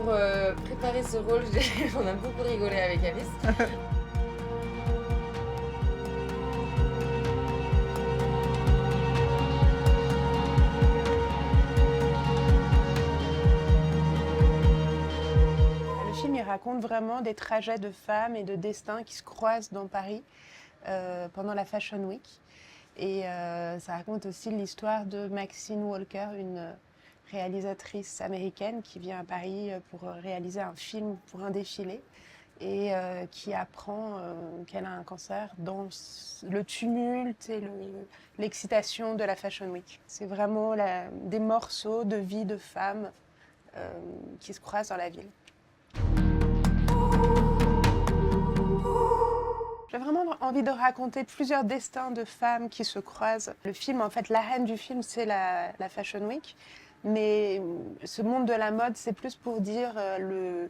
pour préparer ce rôle, on a beaucoup rigolé avec Alice. Le film, il raconte vraiment des trajets de femmes et de destins qui se croisent dans Paris pendant la Fashion Week. Et ça raconte aussi l'histoire de Maxine Walker, une réalisatrice américaine qui vient à Paris pour réaliser un film pour un défilé et qui apprend qu'elle a un cancer dans le tumulte et l'excitation de la Fashion Week. C'est vraiment des morceaux de vie de femmes qui se croisent dans la ville. J'ai vraiment envie de raconter plusieurs destins de femmes qui se croisent. Le film, en fait, la reine du film, c'est la Fashion Week. Mais ce monde de la mode, c'est plus pour dire le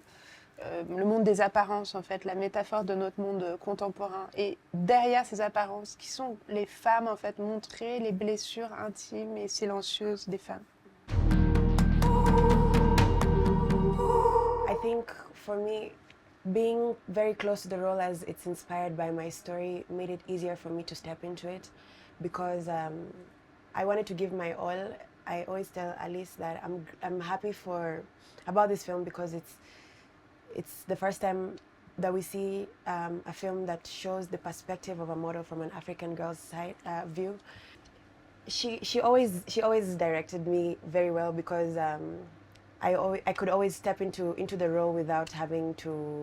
monde des apparences, en fait, la métaphore de notre monde contemporain. Et derrière ces apparences, qui sont les femmes, en fait, montrer les blessures intimes et silencieuses des femmes. I think for me, being very close to the role as it's inspired by my story made it easier for me to step into it because I wanted to give my all. I always tell Alice that I'm happy about this film because it's the first time that we see a film that shows the perspective of a model from an African girl's side view. She always directed me very well because I could always step into the role without having to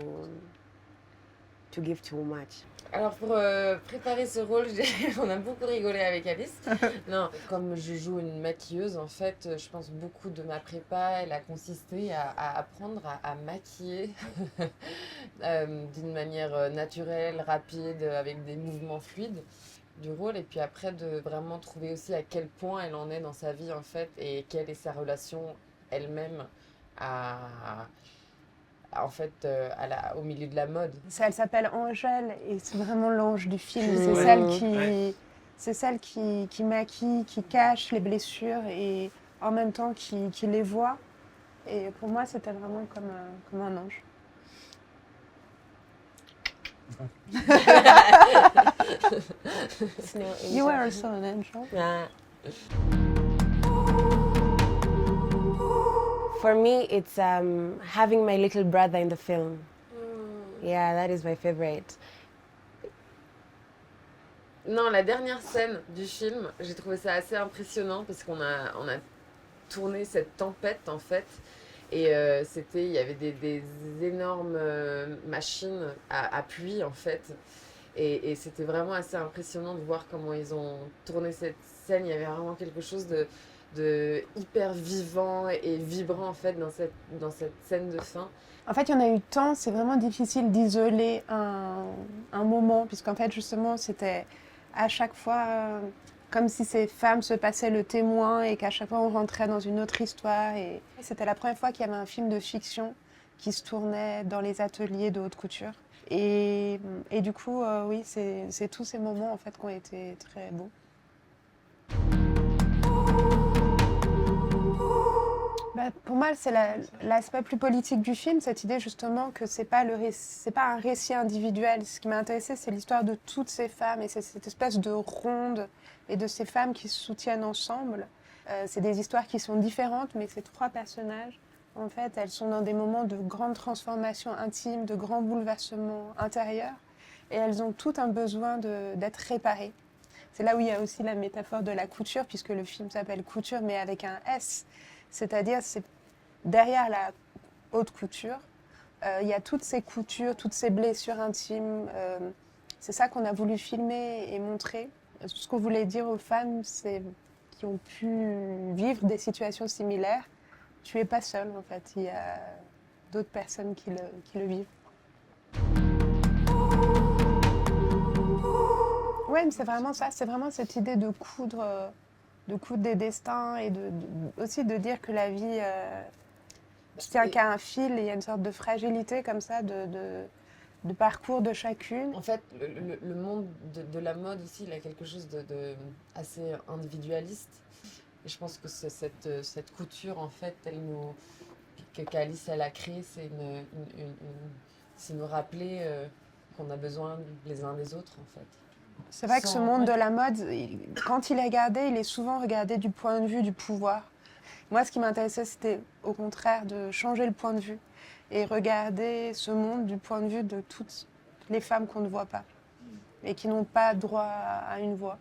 give too much. Alors pour préparer ce rôle, on a beaucoup rigolé avec Alice. Non, comme je joue une maquilleuse, en fait, je pense beaucoup de ma prépa, elle a consisté à apprendre à maquiller d'une manière naturelle, rapide, avec des mouvements fluides du rôle. Et puis après, de vraiment trouver aussi à quel point elle en est dans sa vie, en fait, et quelle est sa relation elle-même au milieu de la mode. Elle s'appelle Angèle et c'est vraiment l'ange du film. C'est celle qui maquille, qui cache les blessures et en même temps qui les voit. Et pour moi, c'était vraiment comme un ange. You were also an angel. Yeah. For me, it's having my little brother in the film. Yeah, that is my favorite. Non, la dernière scène du film, j'ai trouvé ça assez impressionnant parce qu'on a tourné cette tempête en fait. Et il y avait des énormes machines à pluie en fait. Et c'était vraiment assez impressionnant de voir comment ils ont tourné cette scène. Il y avait vraiment quelque chose de hyper vivant et vibrant en fait dans cette scène de fin. En fait, il y en a eu tant, c'est vraiment difficile d'isoler un moment, puisqu'en fait, justement, c'était à chaque fois comme si ces femmes se passaient le témoin et qu'à chaque fois, on rentrait dans une autre histoire. Et c'était la première fois qu'il y avait un film de fiction qui se tournait dans les ateliers de haute couture. Et du coup, oui, c'est tous ces moments en fait qui ont été très beaux. Pour moi, c'est l'aspect plus politique du film, cette idée justement que c'est pas un récit individuel. Ce qui m'a intéressé, c'est l'histoire de toutes ces femmes et c'est cette espèce de ronde et de ces femmes qui se soutiennent ensemble. C'est des histoires qui sont différentes, mais ces trois personnages, en fait, elles sont dans des moments de grande transformation intime, de grands bouleversements intérieurs, et elles ont tout un besoin d'être réparées. C'est là où il y a aussi la métaphore de la couture, puisque le film s'appelle Couture, mais avec un S. C'est-à-dire, c'est derrière la haute couture, il y a toutes ces coutures, toutes ces blessures intimes. C'est ça qu'on a voulu filmer et montrer. Ce qu'on voulait dire aux femmes, c'est qui ont pu vivre des situations similaires. Tu n'es pas seule, en fait. Il y a d'autres personnes qui le vivent. Oui, mais c'est vraiment ça. C'est vraiment cette idée de coudre des destins et aussi de dire que la vie ne tient qu'à un fil et il y a une sorte de fragilité comme ça de parcours de chacune. En fait, le monde de la mode aussi, il a quelque chose de assez individualiste. Et je pense que cette couture, en fait, qu'Alice elle a créé, c'est c'est nous rappeler qu'on a besoin les uns des autres en fait. C'est vrai que ce monde ouais. de la mode, quand il est regardé, il est souvent regardé du point de vue du pouvoir. Moi, ce qui m'intéressait, c'était au contraire de changer le point de vue et regarder ce monde du point de vue de toutes les femmes qu'on ne voit pas et qui n'ont pas droit à une voix.